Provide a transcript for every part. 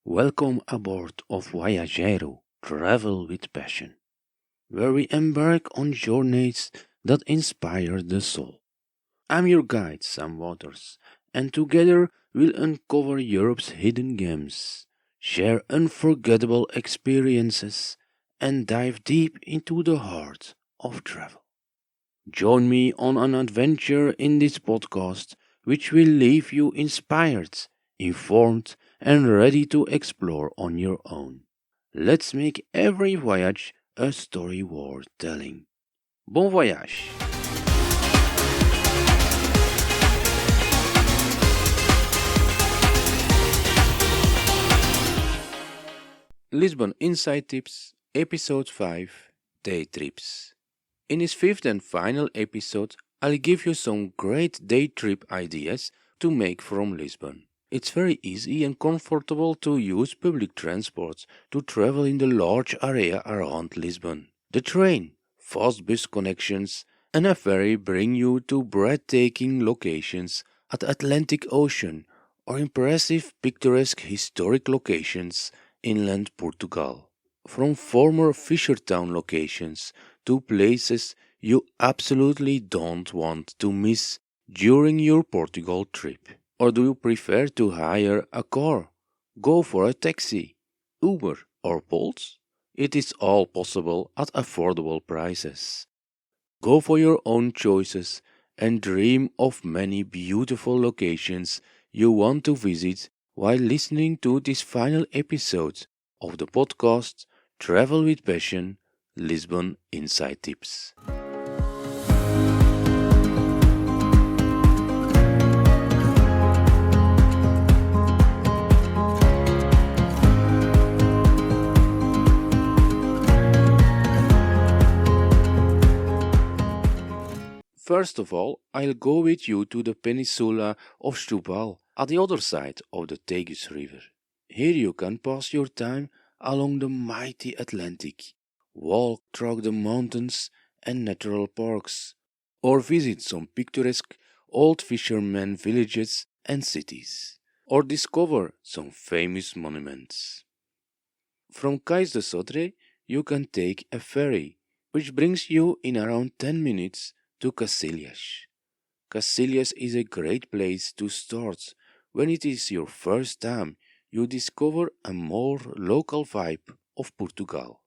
Welcome aboard of Viajero, Travel with Passion, where we embark on journeys that inspire the soul. I'm your guide, Sam Waters, and together we'll uncover Europe's hidden gems, share unforgettable experiences, and dive deep into the heart of travel. Join me on an adventure in this podcast, which will leave you inspired, informed, and ready to explore on your own. Let's make every voyage a story worth telling. Bon voyage! Lisbon Insight Tips, Episode 5, Day Trips. In this fifth and final episode, I'll give you some great day trip ideas to make from Lisbon. It's very easy and comfortable to use public transport to travel in the large area around Lisbon. The train, fast bus connections, and a ferry bring you to breathtaking locations at the Atlantic Ocean or impressive picturesque historic locations inland Portugal. From former fisher town locations to places you absolutely don't want to miss during your Portugal trip. Or do you prefer to hire a car, go for a taxi, Uber or Bolt? It is all possible at affordable prices. Go for your own choices and dream of many beautiful locations you want to visit while listening to this final episode of the podcast Travel with Passion Lisbon Insight Tips. First of all, I'll go with you to the peninsula of Setúbal, at the other side of the Tagus River. Here you can pass your time along the mighty Atlantic, walk through the mountains and natural parks, or visit some picturesque old fishermen villages and cities, or discover some famous monuments. From Cais de Sodré, you can take a ferry, which brings you in around 10 minutes to Cacilhas. Cacilhas is a great place to start when it is your first time you discover a more local vibe of Portugal.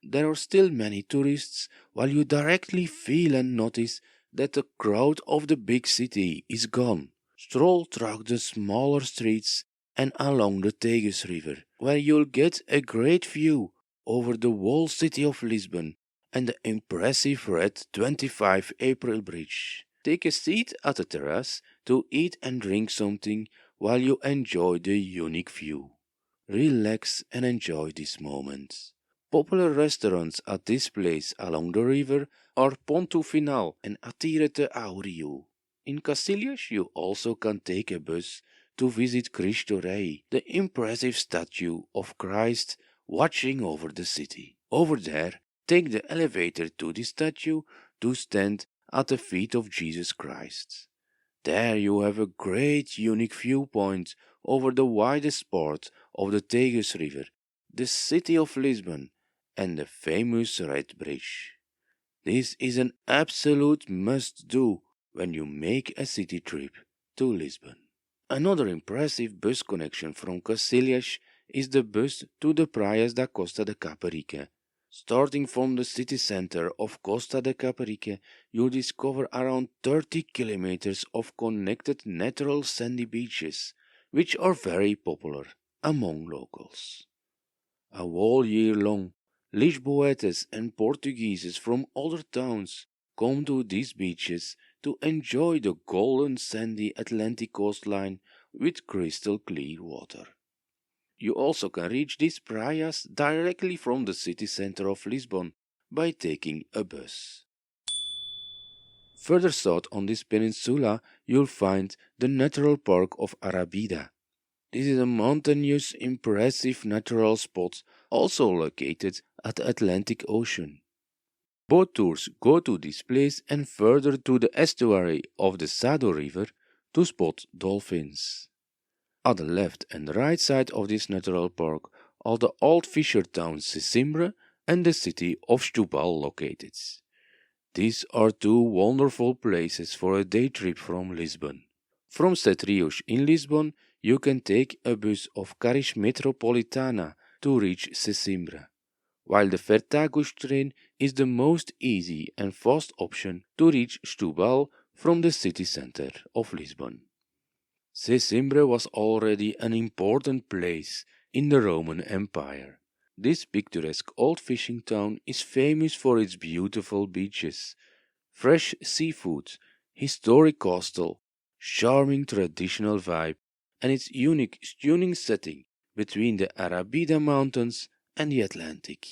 There are still many tourists while you directly feel and notice that the crowd of the big city is gone. Stroll through the smaller streets and along the Tagus River, where you'll get a great view over the whole city of Lisbon and the impressive red 25 April Bridge. Take a seat at the terrace to eat and drink something while you enjoy the unique view. Relax and enjoy this moment. Popular restaurants at this place along the river are Ponto Final and Atire de Auriu. In Cacilhas you also can take a bus to visit Cristo Rei, the impressive statue of Christ watching over the city. Over there, take the elevator to the statue to stand at the feet of Jesus Christ. There you have a great unique viewpoint over the widest part of the Tagus River, the city of Lisbon, and the famous Red Bridge. This is an absolute must-do when you make a city trip to Lisbon. Another impressive bus connection from Cacilhas is the bus to the Praias da Costa de Caparica. Starting from the city center of Costa de Caparica, you discover around 30 kilometers of connected natural sandy beaches, which are very popular among locals. A whole year long, Lisboetas and Portugueses from other towns come to these beaches to enjoy the golden sandy Atlantic coastline with crystal clear water. You also can reach these praias directly from the city center of Lisbon by taking a bus. Further south on this peninsula, you'll find the natural park of Arabida. This is a mountainous, impressive natural spot also located at the Atlantic Ocean. Boat tours go to this place and further to the estuary of the Sado River to spot dolphins. At the left and right side of this natural park are the old fisher town Sesimbra and the city of Stubal located. These are two wonderful places for a day trip from Lisbon. From Setrios in Lisbon, you can take a bus of Carish Metropolitana to reach Sesimbra, while the Vertagus train is the most easy and fast option to reach Stubal from the city center of Lisbon. Sesimbra was already an important place in the Roman Empire. This picturesque old fishing town is famous for its beautiful beaches, fresh seafood, historic castle, charming traditional vibe, and its unique stunning setting between the Arabida Mountains and the Atlantic.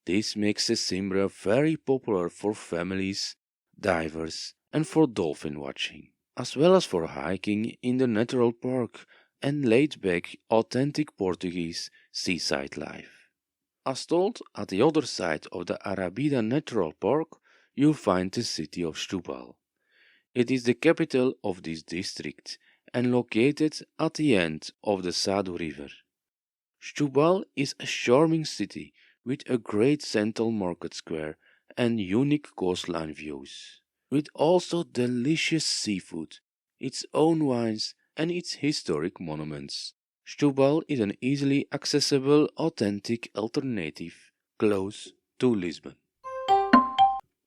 This makes Sesimbra very popular for families, divers, and for dolphin watching, as well as for hiking in the natural park and laid-back, authentic Portuguese seaside life. As told, at the other side of the Arabida Natural Park, you'll find the city of Setúbal. It is the capital of this district and located at the end of the Sado River. Setúbal is a charming city with a great central market square and unique coastline views, with also delicious seafood, its own wines, and its historic monuments. Setúbal is an easily accessible, authentic alternative close to Lisbon.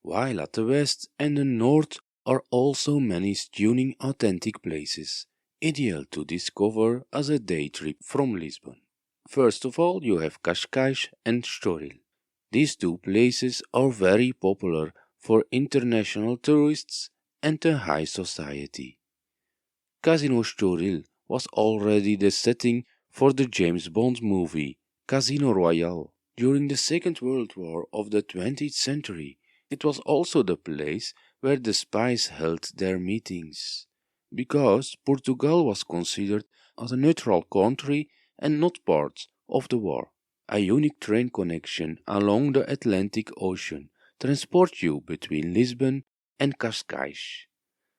While at the west and the north are also many stunning authentic places, ideal to discover as a day trip from Lisbon. First of all, you have Cascais and Estoril. These two places are very popular for international tourists and the high society. Casino Estoril was already the setting for the James Bond movie Casino Royale. During the Second World War of the 20th century, it was also the place where the spies held their meetings, because Portugal was considered as a neutral country and not part of the war. A unique train connection along the Atlantic Ocean transports you between Lisbon and Cascais.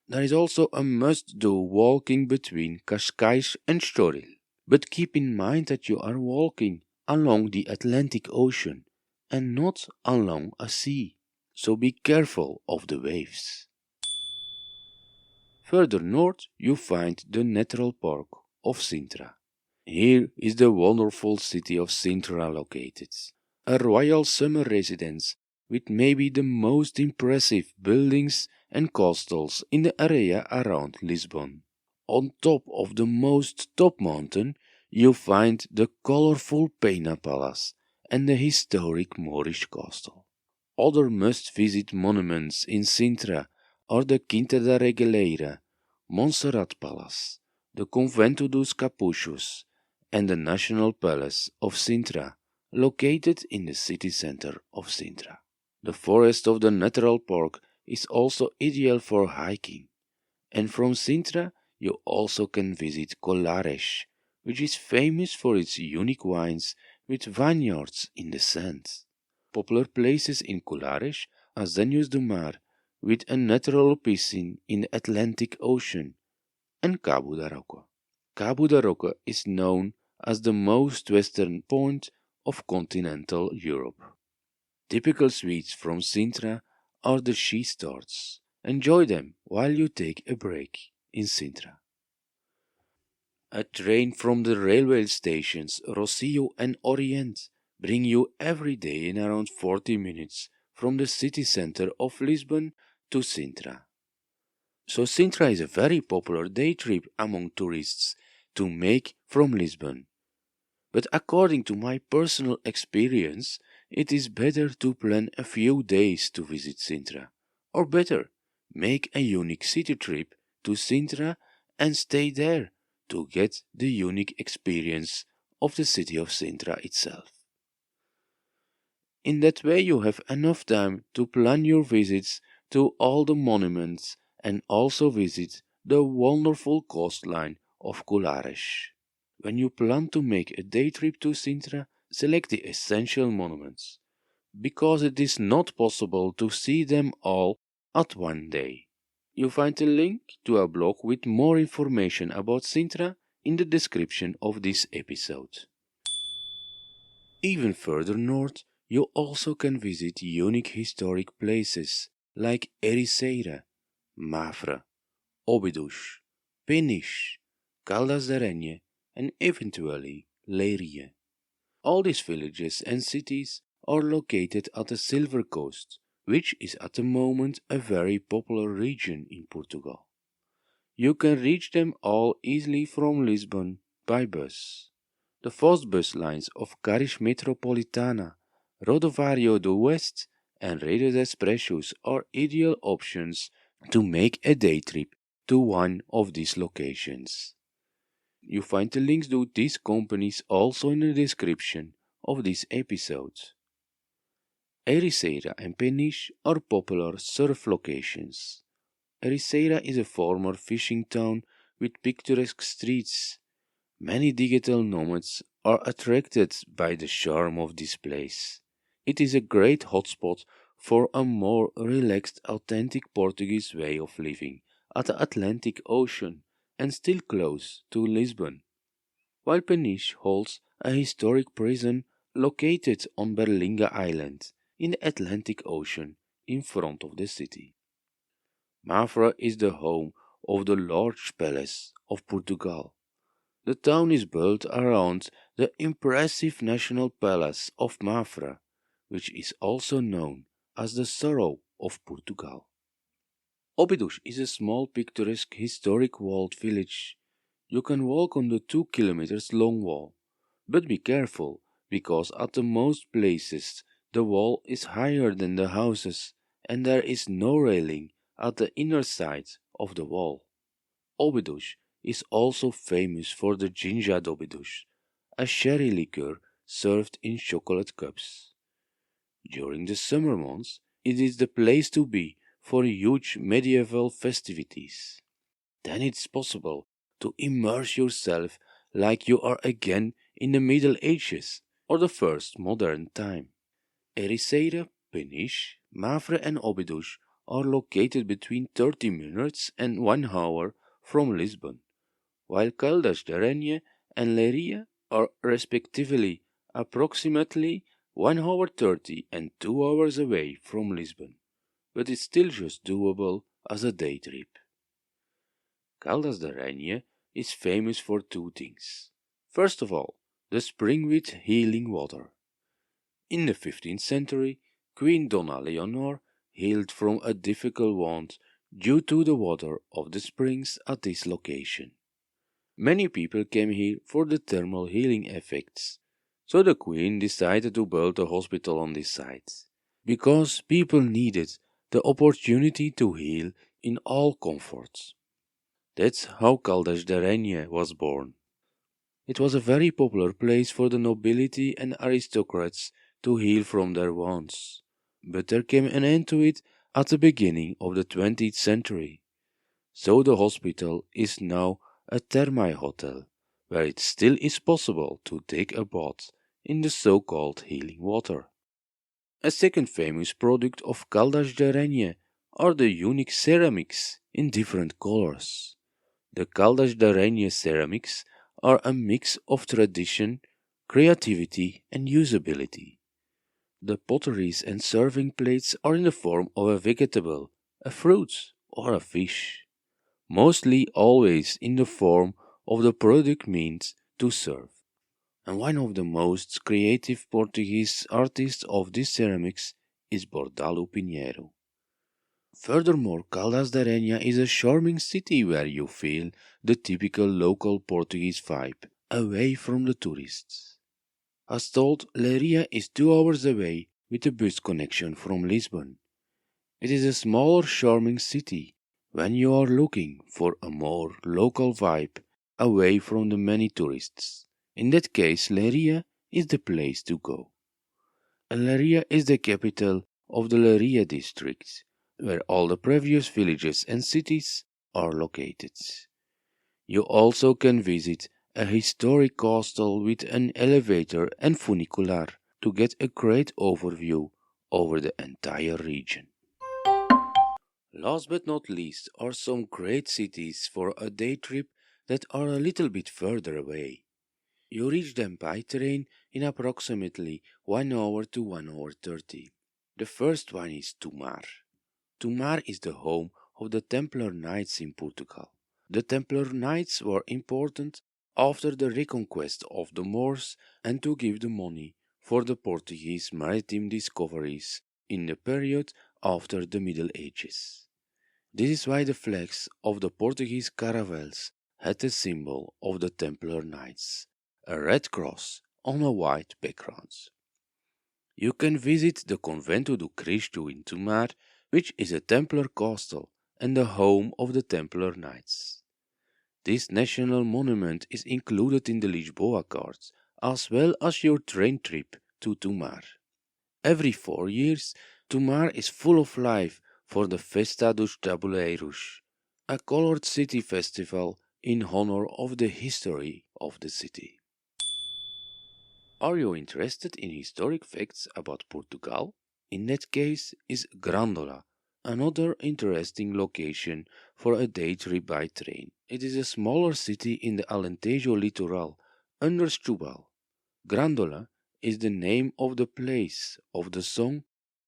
There is also a must-do walking between Cascais and Estoril, but keep in mind that you are walking along the Atlantic Ocean and not along a sea, so be careful of the waves. Further north you find the natural park of Sintra. Here is the wonderful city of Sintra located, a royal summer residence with maybe the most impressive buildings and castles in the area around Lisbon. On top of the most top mountain, you find the colorful Pena Palace and the historic Moorish castle. Other must-visit monuments in Sintra are the Quinta da Regaleira, Montserrat Palace, the Convento dos Capuchos, and the National Palace of Sintra, located in the city center of Sintra. The forest of the natural park is also ideal for hiking, and from Sintra you also can visit Colares, which is famous for its unique wines with vineyards in the sand. Popular places in Colares are Zenhos do Mar, with a natural piscine in the Atlantic Ocean, and Cabo da Roca. Cabo da Roca is known as the most western point of continental Europe. Typical sweets from Sintra are the cheese tarts. Enjoy them while you take a break in Sintra. A train from the railway stations Rossio and Orient bring you every day in around 40 minutes from the city center of Lisbon to Sintra. So Sintra is a very popular day trip among tourists to make from Lisbon. But according to my personal experience, it is better to plan a few days to visit Sintra. Or better, make a unique city trip to Sintra and stay there to get the unique experience of the city of Sintra itself. In that way you have enough time to plan your visits to all the monuments and also visit the wonderful coastline of Colares. When you plan to make a day trip to Sintra, select the essential monuments, because it is not possible to see them all at one day. You'll find a link to a blog with more information about Sintra in the description of this episode. Even further north, you also can visit unique historic places like Ericeira, Mafra, Óbidos, Peniche, Caldas da Rainha, and eventually Leiria. All these villages and cities are located at the Silver Coast, which is at the moment a very popular region in Portugal. You can reach them all easily from Lisbon by bus. The fast bus lines of Cariz Metropolitana, Rodoviário do Oeste, and Rede de Expressos are ideal options to make a day trip to one of these locations. You find the links to these companies also in the description of this episode. Ericeira and Peniche are popular surf locations. Ericeira is a former fishing town with picturesque streets. Many digital nomads are attracted by the charm of this place. It is a great hotspot for a more relaxed, authentic Portuguese way of living at the Atlantic Ocean and still close to Lisbon, while Peniche holds a historic prison located on Berlinga Island in the Atlantic Ocean in front of the city. Mafra is the home of the large palace of Portugal. The town is built around the impressive National Palace of Mafra, which is also known as the Sorrow of Portugal. Óbidos is a small picturesque historic walled village. You can walk on the 2 kilometers long wall, but be careful because at the most places the wall is higher than the houses and there is no railing at the inner side of the wall. Óbidos is also famous for the ginja de Óbidos, a sherry liqueur served in chocolate cups. During the summer months, it is the place to be for huge medieval festivities. Then it's possible to immerse yourself like you are again in the Middle Ages or the first modern time. Ericeira, Peniche, Mafra and Óbidos are located between 30 minutes and 1 hour from Lisbon, while Caldas da Rainha and Leiria are respectively approximately 1 hour 30 and 2 hours away from Lisbon, but it's still just doable as a day trip. Caldas da Rainha is famous for two things. First of all, the spring with healing water. In the 15th century, Queen Donna Leonor healed from a difficult wound due to the water of the springs at this location. Many people came here for the thermal healing effects, so the Queen decided to build a hospital on this site, because people needed the opportunity to heal in all comfort. That's how Caldas da Rainha was born. It was a very popular place for the nobility and aristocrats to heal from their wounds, but there came an end to it at the beginning of the 20th century. So the hospital is now a thermae hotel, where it still is possible to take a bath in the so-called healing water. A second famous product of Caldas da Rainha are the unique ceramics in different colors. The Caldas da Rainha ceramics are a mix of tradition, creativity, and usability. The potteries and serving plates are in the form of a vegetable, a fruit, or a fish, mostly always in the form of the product meant to serve. And one of the most creative Portuguese artists of these ceramics is Bordalo Pinheiro. Furthermore, Caldas da Rainha is a charming city where you feel the typical local Portuguese vibe, away from the tourists. As told, Leiria is 2 hours away with a bus connection from Lisbon. It is a smaller, charming city when you are looking for a more local vibe away from the many tourists. In that case, Leiria is the place to go. And Leiria is the capital of the Leiria district, where all the previous villages and cities are located. You also can visit a historic castle with an elevator and funicular to get a great overview over the entire region. Last but not least are some great cities for a day trip that are a little bit further away. You reach them by train in approximately 1 hour to 1 hour 30. The first one is Tomar. Tomar is the home of the Templar Knights in Portugal. The Templar Knights were important after the reconquest of the Moors and to give the money for the Portuguese maritime discoveries in the period after the Middle Ages. This is why the flags of the Portuguese caravels had the symbol of the Templar Knights, a red cross on a white background. You can visit the Convento do Cristo in Tomar, which is a Templar castle and the home of the Templar Knights. This national monument is included in the Lisboa cards, as well as your train trip to Tomar. Every 4 years, Tomar is full of life for the Festa dos Tabuleiros, a colored city festival in honor of the history of the city. Are you interested in historic facts about Portugal? In that case is Grandola, another interesting location for a day trip by train. It is a smaller city in the Alentejo littoral, under Setúbal. Grandola is the name of the place of the song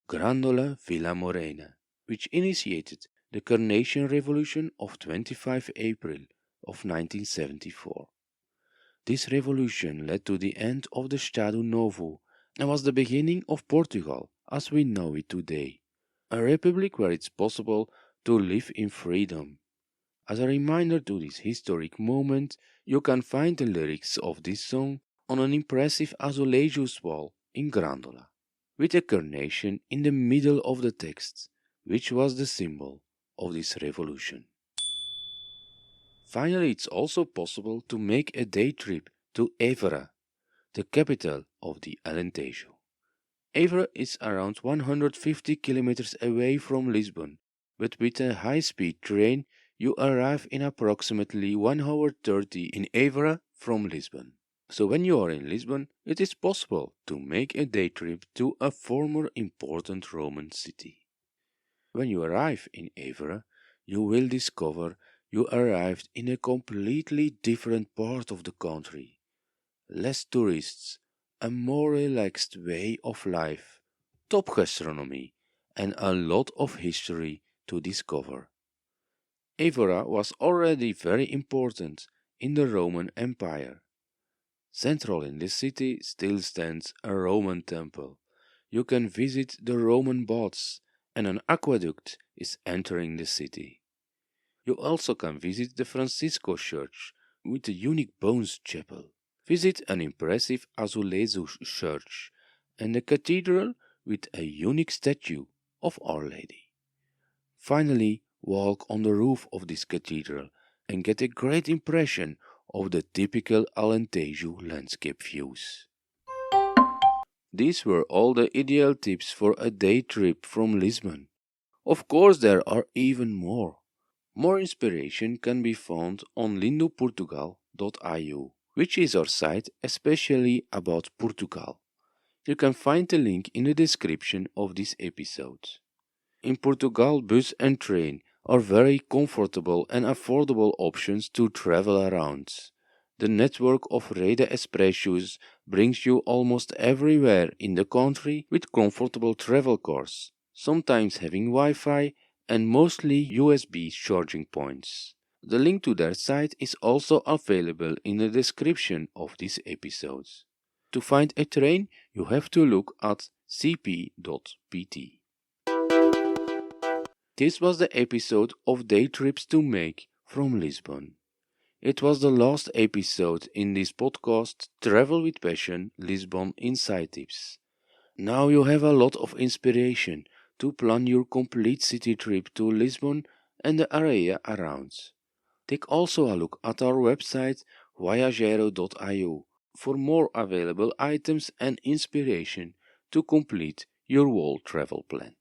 Grandola Vila Morena, which initiated the Carnation Revolution of 25 April of 1974. This revolution led to the end of the Estado Novo and was the beginning of Portugal as we know it today, a republic where it's possible to live in freedom. As a reminder to this historic moment, you can find the lyrics of this song on an impressive azulejos wall in Grandola, with a carnation in the middle of the text, which was the symbol of this revolution. Finally, it's also possible to make a day trip to Évora, the capital of the Alentejo. Évora is around 150 kilometers away from Lisbon, but with a high-speed train you arrive in approximately 1 hour 30 in Évora from Lisbon. So when you are in Lisbon, it is possible to make a day trip to a former important Roman city. When you arrive in Évora, you will discover you arrived in a completely different part of the country. Less tourists, a more relaxed way of life, top gastronomy, and a lot of history to discover. Évora was already very important in the Roman Empire. Central in the city still stands a Roman temple. You can visit the Roman baths, and an aqueduct is entering the city. You also can visit the Francisco Church with the unique Bones Chapel. Visit an impressive Azulejos church and a cathedral with a unique statue of Our Lady. Finally, walk on the roof of this cathedral and get a great impression of the typical Alentejo landscape views. These were all the ideal tips for a day trip from Lisbon. Of course, there are even more. More inspiration can be found on lindoportugal.io, which is our site especially about Portugal. You can find the link in the description of this episode. In Portugal, bus and train are very comfortable and affordable options to travel around. The network of Rede Expressos brings you almost everywhere in the country with comfortable travel cars, sometimes having Wi-Fi and mostly USB charging points. The link to their site is also available in the description of this episode. To find a train, you have to look at cp.pt. This was the episode of Day Trips to Make from Lisbon. It was the last episode in this podcast Travel with Passion Lisbon Insight Tips. Now you have a lot of inspiration to plan your complete city trip to Lisbon and the area around. Take also a look at our website voyagero.io for more available items and inspiration to complete your whole travel plan.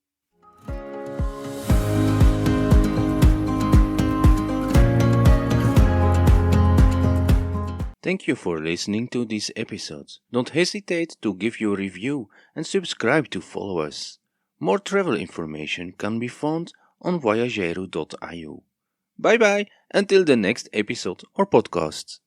Thank you for listening to this episode. Don't hesitate to give your review and subscribe to follow us. More travel information can be found on voyagero.io. Bye bye Until the next episode or podcast.